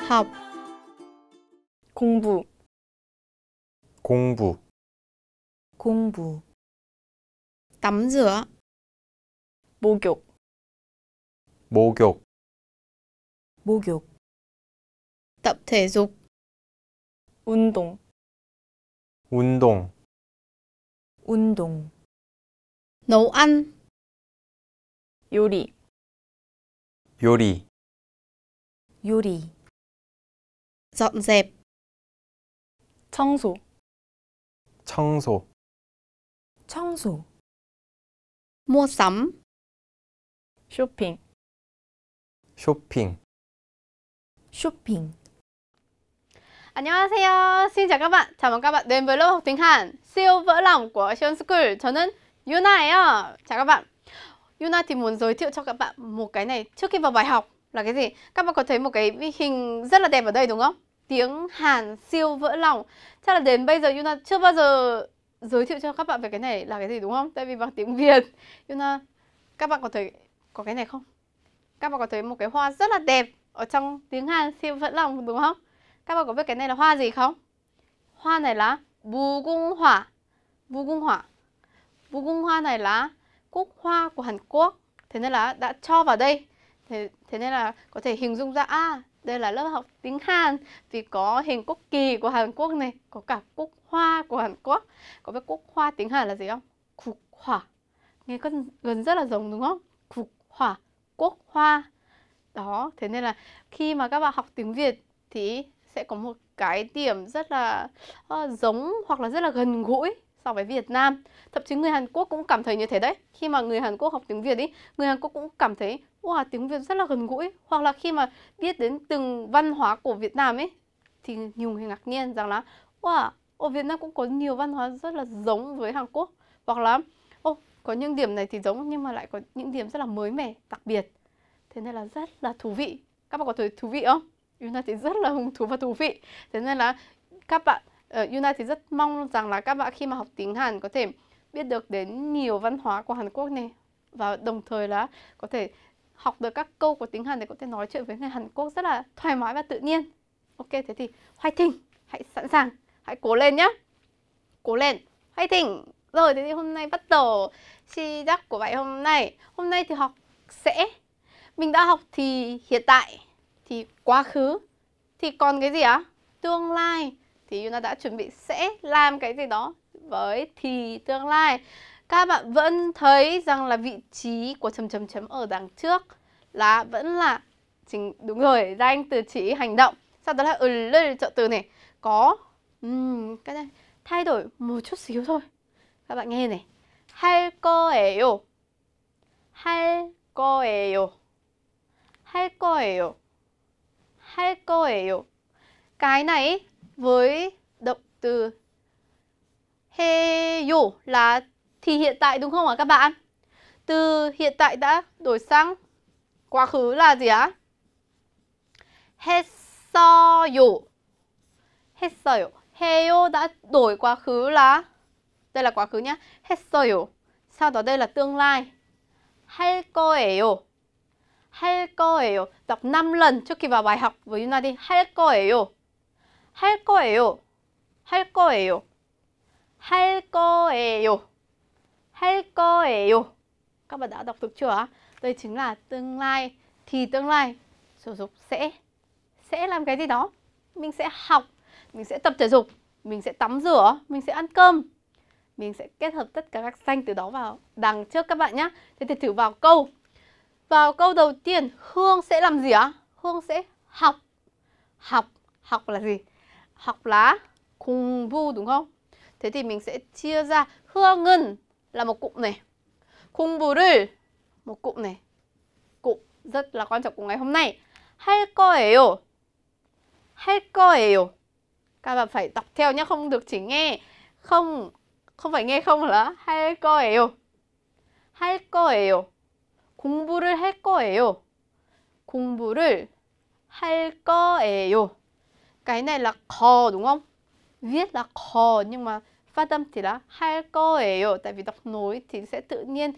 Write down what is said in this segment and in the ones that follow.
học, 공부, 공부, 공부, tắm rửa, 목욕, 목욕, 목욕, tập thể dục, 운동, 운동, 운동, nấu ăn, 요리, 요리, 요리, dọn dẹp, 청소, 청소, 청소, mua sắm, shopping, 쇼핑. shopping. 안녕하세요. Xin chào các bạn. Chào mừng các bạn đến với lớp học tiếng Hàn siêu vỡ lòng của Seoul School. 저는 Yuna예요. Chào các bạn. Yuna thì muốn giới thiệu cho các bạn một cái này trước khi vào bài học là cái gì? Các bạn có thấy một cái hình rất là đẹp ở đây đúng không? Tiếng Hàn siêu vỡ lòng. Chắc là đến bây giờ Yuna chưa bao giờ giới thiệu cho các bạn về cái này là cái gì đúng không? Tại vì bằng tiếng Việt Yuna, các bạn có thấy có cái này không? Các bạn có thấy một cái hoa rất là đẹp ở trong tiếng Hàn siêu vỡ lòng đúng không? Các bạn có biết cái này là hoa gì không? Hoa này là 무궁화. 무궁화. 무궁화 này là quốc hoa của Hàn Quốc. Thế nên là đã cho vào đây. Thế nên là có thể hình dung ra đây là lớp học tiếng Hàn vì có hình quốc kỳ của Hàn Quốc này, có cả quốc hoa của Hàn Quốc. Có biết quốc hoa tiếng Hàn là gì không? Quốc hoa. Nghe gần rất là giống đúng không? Quốc hoa, quốc hoa. Đó, thế nên là khi mà các bạn học tiếng Việt thì sẽ có một cái điểm rất là giống hoặc là rất là gần gũi so với Việt Nam. Thậm chí người Hàn Quốc cũng cảm thấy như thế đấy. Khi mà người Hàn Quốc học tiếng Việt ý, người Hàn Quốc cũng cảm thấy wow, tiếng Việt rất là gần gũi. Hoặc là khi mà biết đến từng văn hóa của Việt Nam ấy thì nhiều người ngạc nhiên rằng là wow, ở Việt Nam cũng có nhiều văn hóa rất là giống với Hàn Quốc. Hoặc là có những điểm này thì giống nhưng mà lại có những điểm rất là mới mẻ, đặc biệt. Thế nên là rất là thú vị. Các bạn có thấy thú vị không? Yuna thì rất là hứng thú và thú vị. Thế nên là các bạn, Yuna thì rất mong rằng là các bạn khi mà học tiếng Hàn có thể biết được đến nhiều văn hóa của Hàn Quốc này. Và đồng thời là có thể học được các câu của tiếng Hàn để có thể nói chuyện với người Hàn Quốc rất là thoải mái và tự nhiên. Ok, thế thì fighting, hãy sẵn sàng, hãy cố lên nhé. Cố lên, fighting. Rồi, thế thì hôm nay bắt đầu 시작 của bài hôm nay. Hôm nay thì học sẽ, mình đã học thì hiện tại, thì quá khứ, thì còn cái gì ạ? Tương lai. Thì Yuna đã chuẩn bị sẽ làm cái gì đó với thì tương lai. Các bạn vẫn thấy rằng là vị trí của chấm chấm chấm ở đằng trước là vẫn là đúng rồi, danh từ chỉ hành động. Sau đó là 을을 trợ từ này có cái này thay đổi một chút xíu thôi. Các bạn nghe này. 할 거예요. 할 거예요. 할 거예요. 할 거예요. Cái này với động từ 해요 là thì hiện tại đúng không ạ các bạn? Từ hiện tại đã đổi sang quá khứ là gì ạ? 했어요. 했어요. 해요 đã đổi quá khứ là, đây là quá khứ nhá. 했어요. Sau đó đây là tương lai. 할 거예요. 할 거예요. Đọc 5 lần trước khi vào bài học với Yuna đi. 할 거예요. 할 거예요. 할 거예요. 할 거예요. 할 거예요. Các bạn đã đọc được chưa ạ? Đây chính là tương lai. Thì tương lai sử dụng sẽ làm cái gì đó. Mình sẽ học, mình sẽ tập thể dục, mình sẽ tắm rửa, mình sẽ ăn cơm. Mình sẽ kết hợp tất cả các danh từ đó vào đằng trước các bạn nhé. Thế thì thử vào câu. Vào câu đầu tiên, Hương sẽ làm gì ạ? Hương sẽ học. Học là gì? Học là 공부 đúng không? Thế thì mình sẽ chia ra Hương là một cụm này. 공부를 một cụm này. Cụm rất là quan trọng của ngày hôm nay. 할 거예요. 할 거예요. Các bạn phải đọc theo nhé, không được chỉ nghe. Không phải nghe không là 할 거예요. 할 거예요. 공부를 할 거예요. 공부를 할 거예요. Cái này là 거 đúng không? Viết là 거 nhưng mà phát âm thì là 할 거예요. Tại vì đọc nối thì sẽ tự nhiên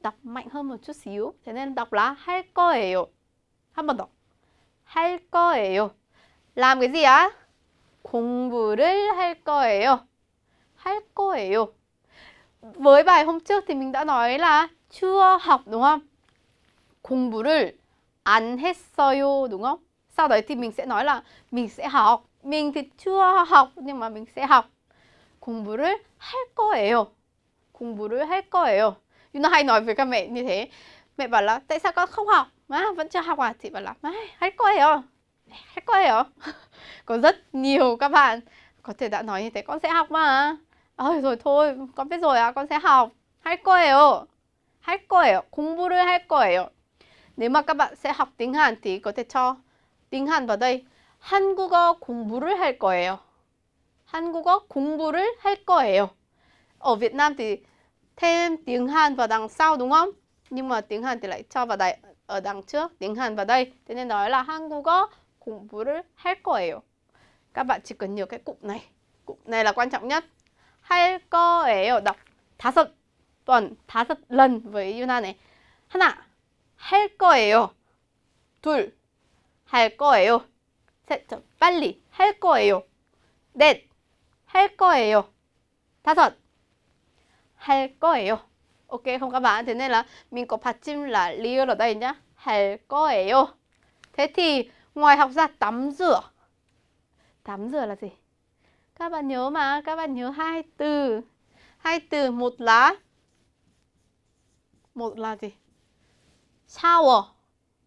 đọc mạnh hơn một chút xíu. Thế nên đọc là 할 거예요. 한 번 더. 할 거예요. làm cái gì á? 공부를 할 거예요. 할 거예요. Với bài hôm trước thì mình đã nói là chưa học đúng không? 공부를 안 했어요 đúng không? Sau đấy thì mình sẽ nói là mình sẽ học. Mình thì chưa học nhưng mà mình sẽ học. 공부를 할 거예요. 공부를 할 거예요. Yuna hay nói với các mẹ như thế. Mẹ bảo là tại sao con không học? Má vẫn chưa học à? Chị bảo là 할 거예요. 할 거예요. Có rất nhiều các bạn có thể đã nói như thế. Con sẽ học mà. Rồi thôi, con biết rồi à, con sẽ học. 할 거예요. 할 거예요. 공부를 할 거예요. Nếu mà các bạn sẽ học tiếng Hàn thì có thể cho tiếng Hàn vào đây. 한국어 공부를 할 거예요. 한국어 공부를 할 거예요. Ở Việt Nam thì thêm tiếng Hàn vào đằng sau đúng không? Nhưng mà tiếng Hàn thì lại cho vào đây, ở đằng trước, tiếng Hàn vào đây. Thế nên nói là 한국어 공부를 할 거예요. Các bạn chỉ cần nhớ cái cụm này. Cụm này là quan trọng nhất. 할 거예요. đọc 5 tuần, 5 lần với Yuna này. 하나, 할 거예요. 둘, 할 거예요. 셋, 빨리 할 거예요. 넷, 할 거예요. 5, 할 거예요. Ok không các bạn? Thế nên là mình có 받침 là 리을 ở đây nhá. 할 거예요. Thế thì ngoài học ra tắm rửa. Tắm rửa là gì? Các bạn nhớ mà, các bạn nhớ hai từ. Hai từ, một là gì? Shower.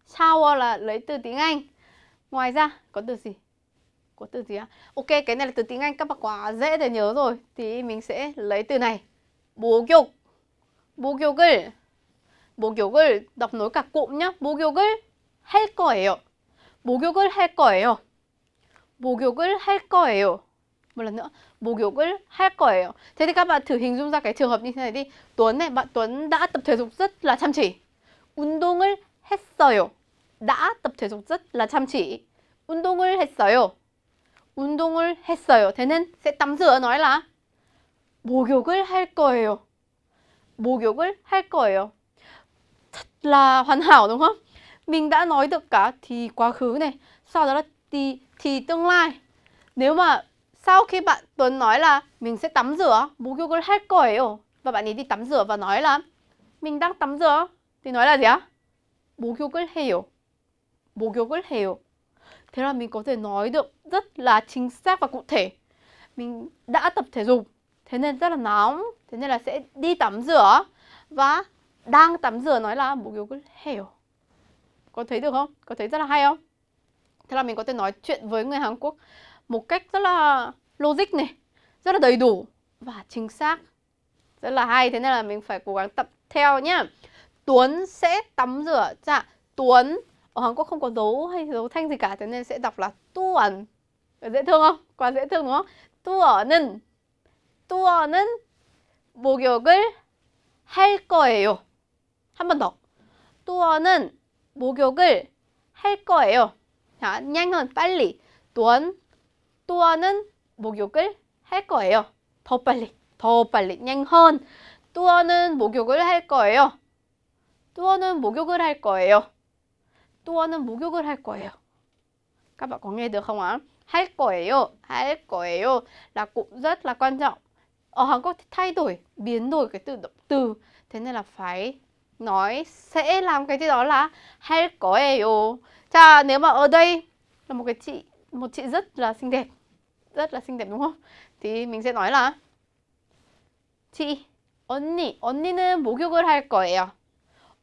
Shower là lấy từ tiếng Anh. Ngoài ra có từ gì? Có từ gì á? Ok, cái này là từ tiếng Anh các bạn quá dễ để nhớ rồi. Thì mình sẽ lấy từ này. 목욕. 목욕을 đọc nối cả cụm nhá. 목욕을 할 거예요. 목욕을 할 거예요. 목욕을 할 거예요. Một lần nữa, 목욕을 할 거예요. Thế thì các bạn thử hình dung ra cái trường hợp như thế này đi. Tuấn này, bạn Tuấn đã tập thể dục rất là chăm chỉ. 운동을 했어요. đã tập thể dục rất là chăm chỉ. 운동을 했어요. 운동을 했어요. Thế nên sẽ tắm rửa nói là 목욕을 할 거예요. 목욕을 할 거예요. Thật là hoàn hảo đúng không? Mình đã nói được cả thì quá khứ này, sau đó là thì tương lai. Nếu mà sau khi bạn Tuấn nói là mình sẽ tắm rửa, 목욕을 할 거예요, và bạn ấy đi tắm rửa và nói là mình đang tắm rửa, thì nói là gì á? 목욕을 해요. 목욕을 해요. Thế là mình có thể nói được rất là chính xác và cụ thể. Mình đã tập thể dục, thế nên rất là nóng, thế nên là sẽ đi tắm rửa. Và đang tắm rửa nói là 목욕을 해요. Có thấy được không? Có thấy rất là hay không? Thế là mình có thể nói chuyện với người Hàn Quốc một cách rất là logic này, rất là đầy đủ và chính xác. Rất là hay, thế nên là mình phải cố gắng tập theo nhá. Tuấn sẽ tắm rửa. Dạ, Tuấn ở Hàn Quốc không có dấu hay dấu thanh gì cả, thế nên sẽ đọc là tuần. Dễ thương không? Quá dễ thương đúng không? tu어는 목욕을 할 거예요. 한 번 더. tu어는 목욕을 할 거예요. 자, nhanh hơn, 빨리. tu어는 목욕을 할 거예요. 더 빨리, nhanh hơn. tu어는 목욕을 할 거예요. tu어는 목욕을 할 거예요. tu어는 목욕을 할 거예요. Các bạn có nghe được không ạ? 할 거예요 là cụm rất là quan trọng. Ở Hàn Quốc thì thay đổi, biến đổi cái từ động từ, thế nên là phải nói sẽ làm cái gì đó là 할 거예요. Chà, nếu mà ở đây là một chị rất là xinh đẹp đúng không? Thì mình sẽ nói là chị, 언니는 목욕을 할 거예요.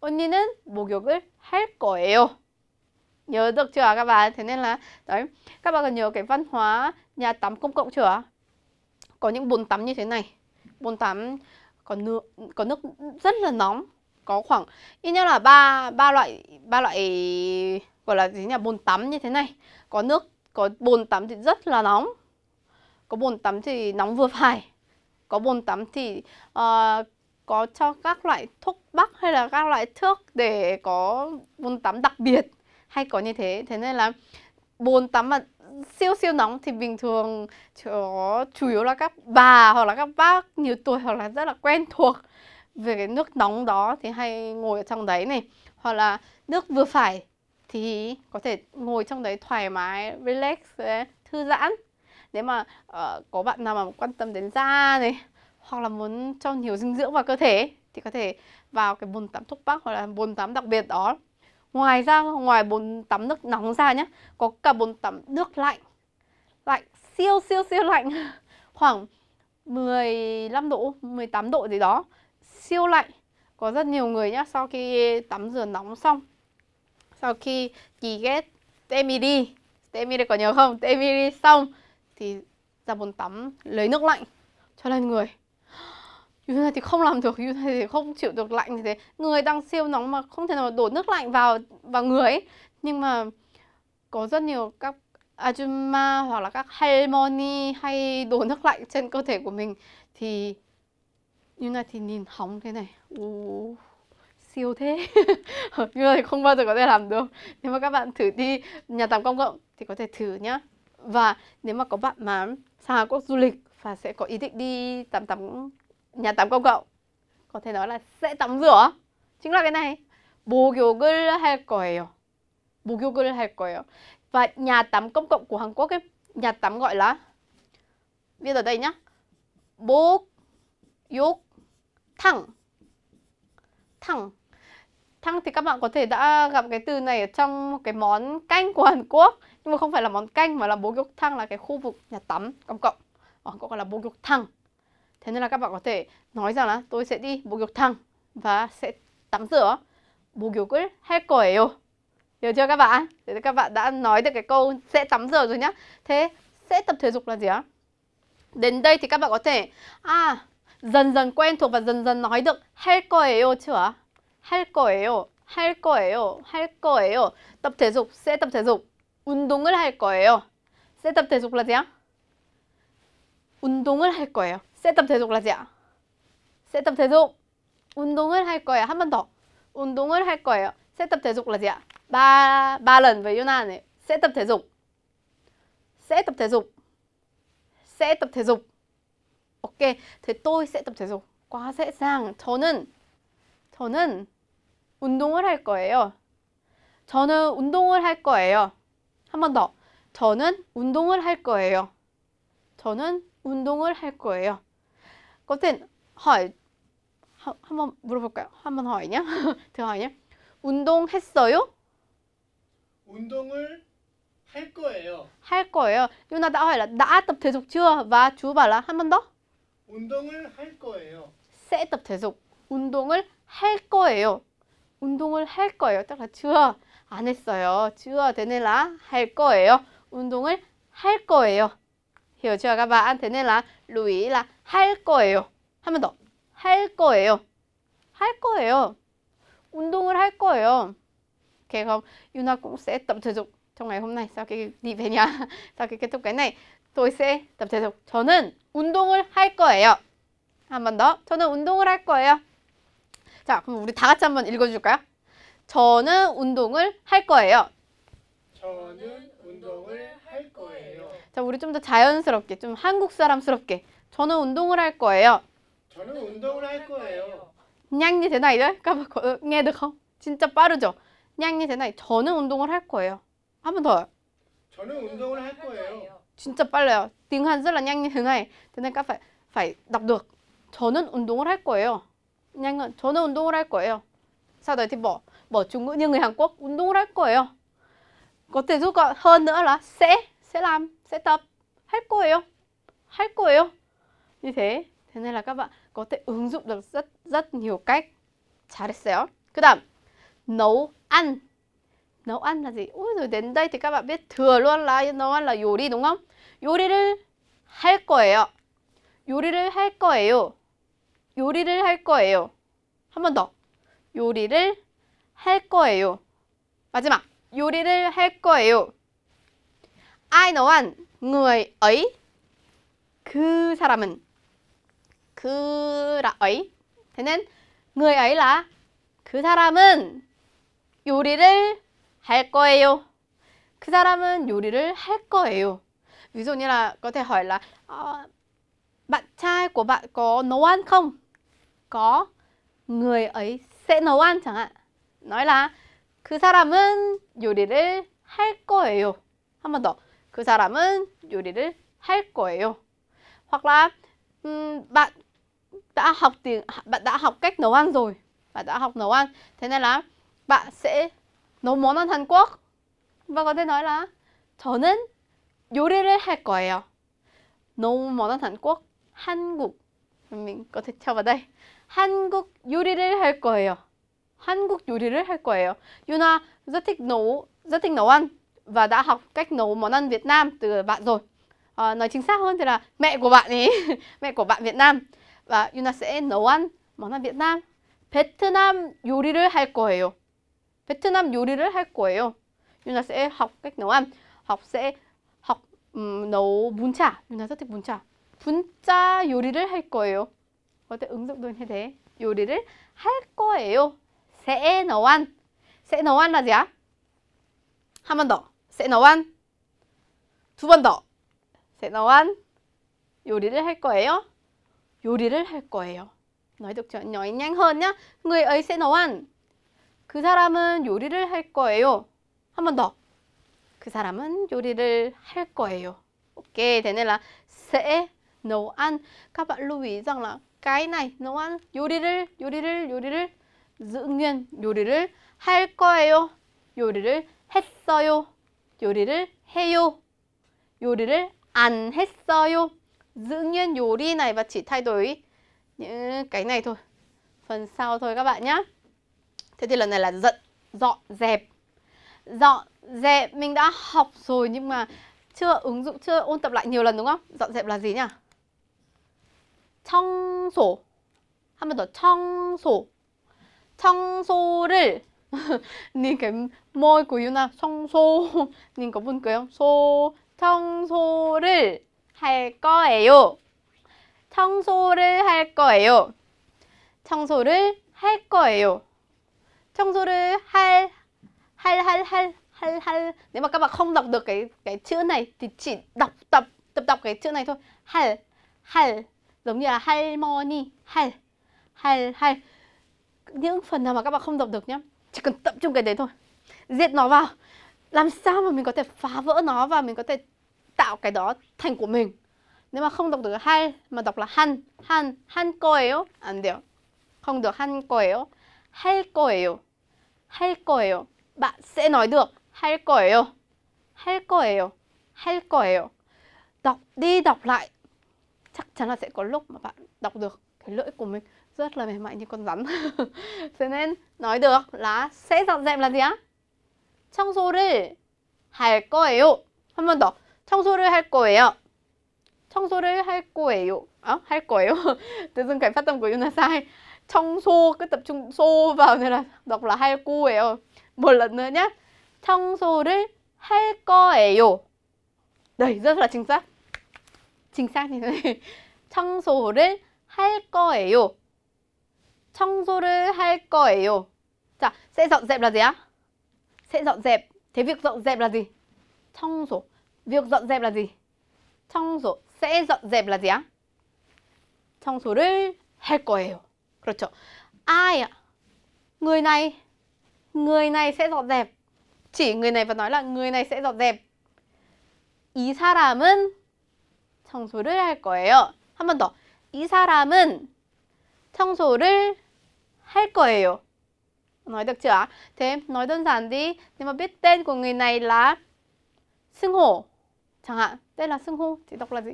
언니는 목욕을 할 거예요. Nhớ được chưa các bạn? Thế nên là đấy, các bạn cần nhớ cái văn hóa nhà tắm công cộng chưa? Có những bồn tắm như thế này. Bồn tắm có nước rất là nóng. Có khoảng ít nhất là ba loại gọi là gì nhỉ? Bồn tắm như thế này. Có bồn tắm thì rất là nóng. Có bồn tắm thì nóng vừa phải. Có bồn tắm thì có cho các loại thuốc bắc hay là các loại thuốc để có bồn tắm đặc biệt, hay có như thế. Thế nên là bồn tắm mà siêu nóng thì bình thường chủ yếu là các bà hoặc là các bác nhiều tuổi hoặc là rất là quen thuộc về cái nước nóng đó thì hay ngồi ở trong đấy này. Hoặc là nước vừa phải thì có thể ngồi trong đấy thoải mái, relax, thư giãn. Nếu mà có bạn nào mà quan tâm đến da này, hoặc là muốn cho nhiều dinh dưỡng vào cơ thể thì có thể vào cái bồn tắm thuốc bắc hoặc là bồn tắm đặc biệt đó. Ngoài ra, ngoài bồn tắm nước nóng ra nhé, có cả bồn tắm nước lạnh. Lạnh, siêu lạnh. Khoảng 15 độ, 18 độ gì đó. Siêu lạnh. Có rất nhiều người nhá, sau khi tắm rửa nóng xong, sau khi chị ghét Temiri có nhớ không? Temiri xong thì ra bồn tắm lấy nước lạnh cho lên người. Yuna thì không làm được, Yuna thì không chịu được lạnh như thế. Người đang siêu nóng mà không thể nào đổ nước lạnh vào người ấy. Nhưng mà có rất nhiều các Ajumma hoặc là các 할머니 hay đổ nước lạnh trên cơ thể của mình. Thì Yuna thì nhìn hóng thế này. Siêu thế. Yuna thì không bao giờ có thể làm được. Nếu mà các bạn thử đi nhà tắm công cộng thì có thể thử nhá. Và nếu mà có bạn mà sang Hàn Quốc du lịch và sẽ có ý định đi tắm nhà tắm công cộng, có thể nói là sẽ tắm rửa, chính là cái này. 목욕을 할 거예요. 목욕을 할 거예요. Và nhà tắm công cộng của Hàn Quốc ấy, nhà tắm gọi là, viết ở đây nhá, 목욕탕. Thang thì các bạn có thể đã gặp cái từ này ở trong một cái món canh của Hàn Quốc. Nhưng mà không phải là món canh mà là 목욕탕, là cái khu vực nhà tắm công cộng. Ở Hàn Quốc gọi là 목욕탕. Thế nên là các bạn có thể nói rằng là tôi sẽ đi 목욕탕 và sẽ tắm rửa. 목욕을 할 거예요. Hiểu chưa các bạn? Thế các bạn đã nói được cái câu sẽ tắm rửa rồi nhá. Thế sẽ tập thể dục là gì á? Đến đây thì các bạn có thể dần dần quen thuộc và dần dần nói được 할 거예요 chưa? 할 거예요. Tập thể dục, sẽ tập thể dục. 운동을 할 거예요. sẽ tập thể dục là gì ạ? 운동을 할 거예요. sẽ tập thể dục là gì ạ? sẽ tập thể dục. 운동을 할 거예요. 한 번 더. 운동을 할 거예요. sẽ tập thể dục là gì ạ? ba lần với Yuna này. sẽ tập thể dục. sẽ tập thể dục. sẽ tập thể dục. Ok, thế tôi sẽ tập thể dục. Quá dễ dàng. 저는 운동을 할 거예요. 저는 운동을 할 거예요. 한 번 더. 저는 운동을 할 거예요. 저는 운동을 할 거예요. Có thể hỏi, 한번 물어볼까요? 한번 hỏi nhé. thử hỏi nhé. 운동했어요? 운동을 할 거예요. 할 거예요. Yuna đã hỏi là đã tập thể dục chưa? Và chú bảo là 한 번 더. 운동을 할 거예요. sẽ tập thể dục. 운동을 할 거예요. 운동을 할 거예요. Tức là chưa. 안 했어요. chưa. Thế nên là 할 거예요. 운동을 할 거예요. hiểu chưa các bạn? Thế nên là lưu ý là 할 거예요. 한 번 더. 할 거예요. 할 거예요. 운동을 할 거예요. Ok không? Yuna cũng sẽ tập thể dục trong ngày hôm nay. Sau khi đi về nhà, sau khi kết thúc cái này, tôi sẽ tập thể dục. 저는 운동을 할 거예요. 한 번 더. 저는 운동을 할 거예요. 자, 그럼 우리 다 같이 한번 읽어줄까요? 저는 운동을 할 거예요. 저는 운동을 할 거예요. 자, 우리 좀 더 자연스럽게, 좀 한국 사람스럽게. 저는 운동을 할 거예요. 저는 운동을 할 거예요. nhanh như thế này đấy. Các bạn có nghe được không? 진짜 빠르죠? nhanh như thế này. 저는 운동을 할 거예요. 한 번 더요. 저는 운동을 할 거예요. 진짜 빨라요. tiếng Hàn rất là nhanh như thế này. Thế nên các bạn phải đọc được. 저는 운동을 할 거예요. nhanh hơn. 저는 운동을 할 거예요. Sau đấy thì bỏ chú ngữ như người Hàn Quốc. 운동을 할 거예요. Có thể giúp gọn hơn nữa là sẽ làm, sẽ tập. 할 거예요. 할 거예요. Như thế. Thế nên là các bạn có thể ứng dụng được rất nhiều cách. 잘했어요. 그 다음 nấu ăn. Nấu ăn là gì? Ui rồi đến đây thì các bạn biết thừa luôn là nấu ăn là 요리 đúng không? 요리를 할 거예요. 요리를 할 거예요. 요리를 할 거예요. 한 번 더. 요리를 할 거예요. 마지막. 요리를 할 거예요. ai nấu ăn? người ấy. 그 사람은. 그 là ấy. Thế nên người ấy là 그 사람은 요리를 할 거예요. 그 사람은 요리를 할 거예요. Ví dụ như là có thể hỏi là bạn trai của bạn có nấu ăn không? Có. người ấy sẽ nấu ăn chẳng hạn. Nói là 그 사람은 요리를 할 거예요. 한 번 더. 그 사람은 요리를 할 거예요. Hoặc là bạn đã học cách nấu ăn rồi. Bạn đã học nấu ăn. Thế nên là bạn sẽ nấu món ăn Hàn Quốc. Và có thể nói là 저는 요리를 할 거예요. nấu món ăn Hàn Quốc. 한국. mình có thể cho vào đây. 한국 요리를 할 거예요. 한국 요리를 할 거예요. Yuna rất thích nấu ăn và đã học cách nấu món ăn Việt Nam từ bạn rồi. Nói chính xác hơn thì là mẹ của bạn ấy, mẹ của bạn Việt Nam. Và Yuna sẽ nấu ăn món ăn Việt Nam. 베트남 요리를 할 거예요. 베트남 요리를 할 거예요. Yuna sẽ học cách nấu ăn, sẽ học nấu bún chả. Yuna rất thích bún chả. 분짜 요리를 할 거예요. Có thể ứng dụng luôn như thế. 요리를 할 거예요. sẽ nấu ăn. sẽ nấu ăn là gì ạ? 한 번 더. sẽ nấu ăn. 두 번 더. sẽ nấu ăn. 요리를 할 거예요. 요리를 할 거예요. Nói được chưa? Nói nhanh hơn nhá. người ấy sẽ nấu ăn. 그 사람은 요리를 할 거예요. 한 번 더. 그 사람은 요리를 할 거예요. Ok, thế nên là sẽ nấu ăn. Các bạn lưu ý rằng là cái này nấu ăn 요리를 giữ nguyên. 요리를 할 거예요. 요리를 했어요. 요리를 해요. 요리를 안 했어요. Giữ nguyên 요리 này và chỉ thay đổi những cái này thôi. Phần sau thôi các bạn nhé. Thế thì lần này là dọn dẹp. Dọn dẹp mình đã học rồi nhưng mà chưa ứng dụng, chưa ôn tập lại nhiều lần đúng không? Dọn dẹp là gì nhỉ? 청소. 한 번 더. 청소. 청소를 nhìn cái môi của Yuna. 청소. nhìn có buồn cười không? 청소를 할 거예요. 청소를 할 거예요. 청소를 할 거예요. 청소를 할. Nếu mà các bạn không đọc được cái chữ này thì chỉ đọc cái chữ này thôi. 할. Giống như là 할머니. 할. Những phần nào mà các bạn không đọc được nhá, chỉ cần tập trung cái đấy thôi. Giết nó vào. Làm sao mà mình có thể phá vỡ nó và mình có thể tạo cái đó thành của mình. Nếu mà không đọc được 할 mà đọc là 한 거예요. 안 돼요. Không được 한 거예요. 할 거예요. 할 거예요. Bạn sẽ nói được 할 거예요. 할 거예요. 할 거예요. Đọc đi đọc lại. Chắc chắn là sẽ có lúc mà bạn đọc được cái lưỡi của mình rất là mềm mại như con rắn. Thế nên nói được là sẽ dọn dẹp là gì á? 청소를 할 거예요. 한 번 더. 청소를 할 거예요. 청소를 할 거예요. 할 거예요. Tự dưng cái phát âm của Yuna sai. 청소 cứ tập trung xô vào nên là đọc là 할 거예요. Một lần nữa nhé. 청소를 할 거예요. Đây rất là chính xác. chính xác như thế này. 청소를 할 거예요. 청소를 할 거예요. 자, sẽ dọn dẹp là gì á? Sẽ dọn dẹp. Thế việc dọn dẹp là gì? 청소. Việc dọn dẹp là gì? 청소. sẽ dọn dẹp là gì á? 청소를 할 거예요. 그렇죠. Ai ạ? Người này sẽ dọn dẹp. Chỉ người này và nói là người này sẽ dọn dẹp. 이 사람은 청소를 할 거예요. 한 번 더. 이 사람은 청소를 할 거예요. Nói được chưa ạ? Thế nói đơn giản đi. Nếu mà biết tên của người này là xưng hô chẳng hạn. Đây là xưng hô. Thì đọc là gì?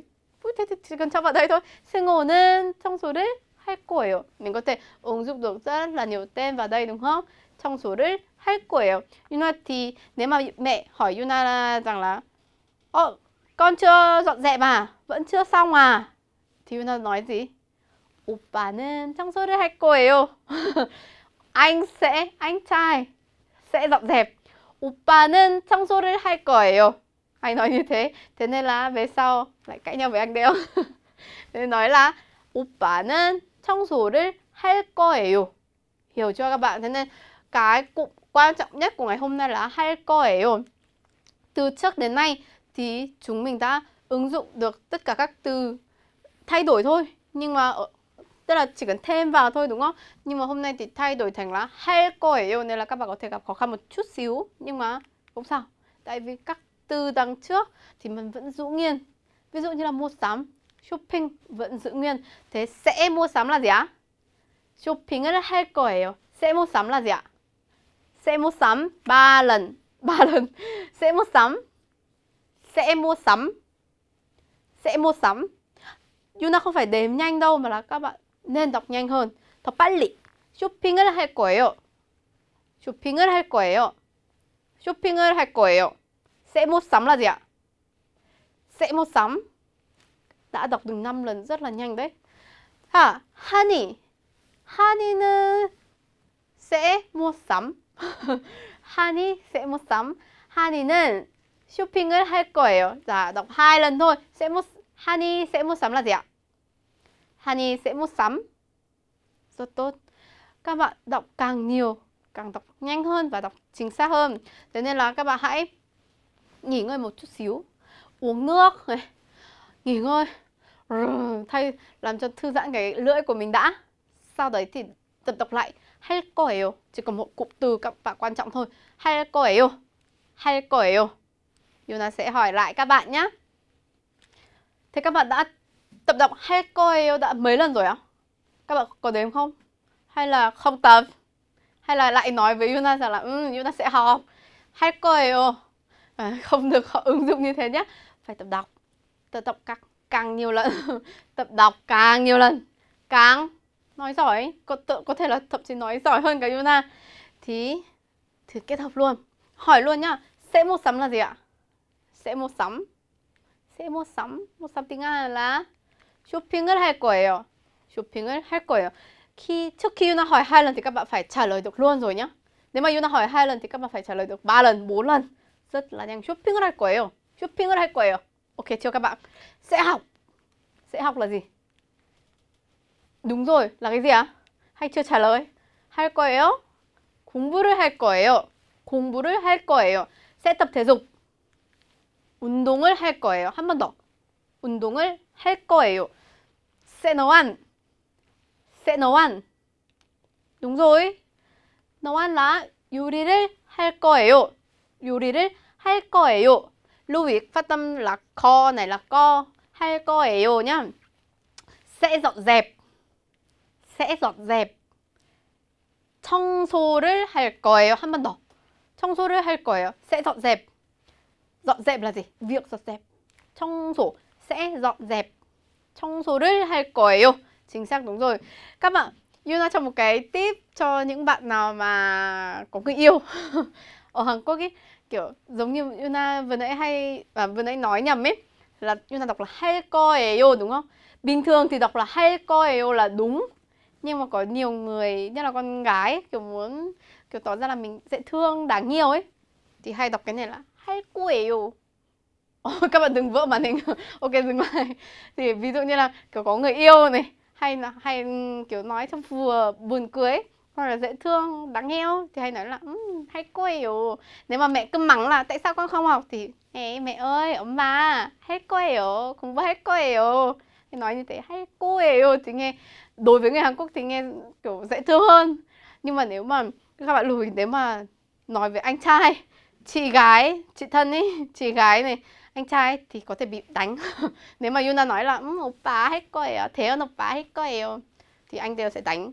Thế thì chỉ cần cho vào đây thôi. xưng hô는 청소를 할 거예요. Mình có thể ứng dụng được rất là nhiều tên vào đây đúng không? 청소를 할 거예요. Yuna thì nếu mà mẹ hỏi Yuna rằng là con chưa dọn dẹp à? Vẫn chưa xong à? Thì Yuna nói gì? 오빠는 청소를 할 거예요. anh trai sẽ dọn dẹp. 오빠는 청소를 할 거예요. Anh nói như thế. Thế nên là về sau lại cãi nhau với anh đấy không? Thế nói là 오빠는 청소를 할 거예요. Hiểu chưa các bạn? Thế nên cái cụm quan trọng nhất của ngày hôm nay là 할 거예요. Từ trước đến nay thì chúng mình đã ứng dụng được tất cả các từ thay đổi thôi. Nhưng mà Tức là chỉ cần thêm vào thôi đúng không? Nhưng mà hôm nay thì thay đổi thành là 할 거예요, nên là các bạn có thể gặp khó khăn một chút xíu, nhưng mà không sao. Tại vì các từ đằng trước thì mình vẫn giữ nguyên. Ví dụ như là mua sắm, shopping vẫn giữ nguyên. Thế sẽ mua sắm là gì ạ? 쇼핑을 할 거예요. sẽ mua sắm là gì ạ? sẽ mua sắm 3 lần. 3 lần. sẽ mua sắm. sẽ mua sắm. sẽ mua sắm. Yuna không phải đếm nhanh đâu, mà là các bạn nên đọc nhanh hơn. 더 빨리. 쇼핑을 할 거예요. 쇼핑을 할 거예요. 쇼핑을 할 거예요. sẽ mua sắm là gì ạ? sẽ mua sắm. Đã đọc được 5 lần rất là nhanh đấy. 하니. 하니는 sẽ mua sắm. 하니 sẽ mua sắm. 하니는 쇼핑을 할 거예요. 자, đọc 2 lần thôi. 하니 sẽ mua sắm là gì ạ? 하니 sẽ mua sắm. Rất tốt. Các bạn đọc càng nhiều, càng đọc nhanh hơn và đọc chính xác hơn. Thế nên là các bạn hãy nghỉ ngơi một chút xíu, uống nước này, nghỉ ngơi, làm cho thư giãn cái lưỡi của mình đã. Sau đấy thì tập đọc lại 할 거예요. Chỉ còn một cụm từ các bạn quan trọng thôi. 할 거예요. 할 거예요. Yuna sẽ hỏi lại các bạn nhé. Thế các bạn đã tập đọc 할 거예요 đã mấy lần rồi ạ? Các bạn có đếm không? Hay là không tập? Hay là lại nói với Yuna rằng là Yuna sẽ học 할 거예요. Không được họ ứng dụng như thế nhé. Phải tập đọc. Tập đọc càng nhiều lần. Tập đọc càng nhiều lần, càng nói giỏi. Có thể là thậm chí nói giỏi hơn cả Yuna. Thì kết hợp luôn. Hỏi luôn nhá. sẽ mua sắm là gì ạ? sẽ mua sắm. sẽ mua sắm. Mua sắm tiếng Anh là 쇼핑을 할 거예요. 쇼핑을 할 거예요. Trước khi Yuna hỏi 2 lần thì các bạn phải trả lời được luôn rồi nhá. Nếu mà Yuna hỏi 2 lần thì các bạn phải trả lời được 3 lần, 4 lần. Rất là nhanh. 쇼핑을 할 거예요. 쇼핑을 할 거예요. Ok chưa các bạn? Sẽ học. Sẽ học là gì? Đúng rồi, là cái gì ạ? Hay chưa trả lời? 할 거예요. 공부를 할 거예요. 공부를 할 거예요. sẽ tập thể dục. 운동을 할 거예요. 한 번 더. 운동을 할 거예요. sẽ nấu ăn. sẽ nấu ăn. Đúng rồi. nấu ăn là 요리를 할 거예요. 요리를 할 거예요. lưu ý phát âm là co này là co. 할 거예요 nhá. sẽ dọn dẹp. sẽ dọn dẹp. 청소를 할 거예요. 한 번 더. 청소를 할 거예요. sẽ dọn dẹp. dọn dẹp là gì? việc dọn dẹp. 청소 sẽ dọn dẹp. 청소를 할 거예요. Chính xác, đúng rồi. Các bạn, Yuna cho một cái tip cho những bạn nào mà có người yêu. Ở Hàn Quốc ấy, kiểu giống như Yuna vừa nãy nói nhầm ấy, là Yuna đọc là 할 거예요 đúng không? Bình thường thì đọc là 할 거예요 là đúng. Nhưng mà có nhiều người, nhất là con gái, kiểu muốn kiểu tỏ ra là mình dễ thương, đáng yêu ấy, thì hay đọc cái này là 할 거예요. Các bạn đừng vỡ màn hình. Ok, dừng lại. Thì ví dụ như là kiểu có người yêu này, hay kiểu nói trong vừa buồn cười hoặc là dễ thương, đáng yêu thì hay nói là 할 거예요. Nếu mà mẹ cứ mắng là tại sao con không học thì mẹ ơi, 엄마 할 거예요. 공부할 거예요. Thì nói như thế, 할 거예요 thì nghe, đối với người Hàn Quốc thì nghe kiểu dễ thương hơn. Nhưng mà nếu mà các bạn lùi, nếu mà nói với anh trai, chị gái, chị thân ấy, chị gái này, anh trai thì có thể bị đánh. Nếu mà Yuna nói là 오빠 할 거예요, 대현 오빠 할 거예요 thì anh đều sẽ đánh.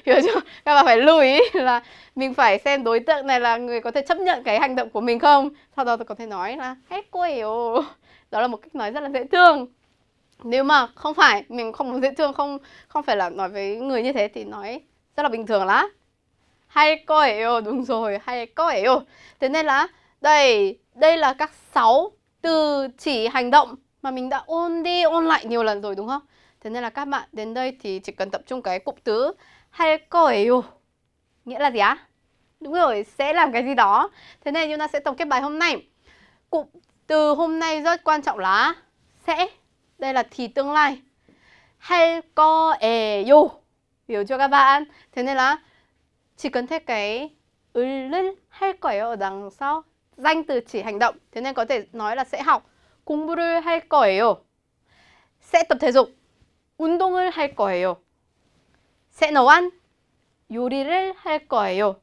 Hiểu chưa? Các bạn phải lưu ý là mình phải xem đối tượng này là người có thể chấp nhận cái hành động của mình không. Sau đó tôi có thể nói là 할 거예요. Đó là một cách nói rất là dễ thương. Nếu mà không phải, mình không muốn dễ thương, không phải là nói với người như thế thì nói rất là bình thường là 할 거예요. Đúng rồi, 할 거예요. Thế nên là đây là các 6 từ chỉ hành động mà mình đã ôn đi ôn lại nhiều lần rồi đúng không? Thế nên là các bạn đến đây thì chỉ cần tập trung cái cụm từ 할 거예요. Nghĩa là gì á? Đúng rồi, sẽ làm cái gì đó. Thế nên Yuna sẽ tổng kết bài hôm nay. Cụm từ hôm nay rất quan trọng là sẽ. Đây là thì tương lai. 할 거예요. Hiểu chưa các bạn? Thế nên là chỉ cần thêm cái 을을 할 거예요 ở đằng sau, danh từ chỉ hành động. Thế nên có thể nói là sẽ học. 공부를 할 거예요. sẽ tập thể dục. 운동을 할 거예요. sẽ nấu ăn. 요리를 할 거예요.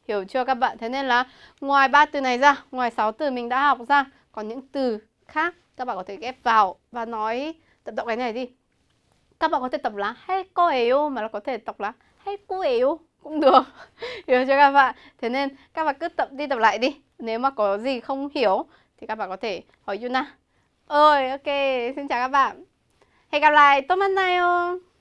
Hiểu chưa các bạn? Thế nên là ngoài 3 từ này ra, ngoài 6 từ mình đã học ra, còn những từ khác các bạn có thể ghép vào và nói tập đọc cái này đi. Các bạn có thể tập là 할 거예요 mà nó có thể đọc là 할 거예요 cũng được. Hiểu chưa các bạn? Thế nên các bạn cứ tập đi tập lại đi. Nếu mà có gì không hiểu thì các bạn có thể hỏi Yuna. Ơi, ok, xin chào các bạn. Hẹn gặp lại, 또 만나요.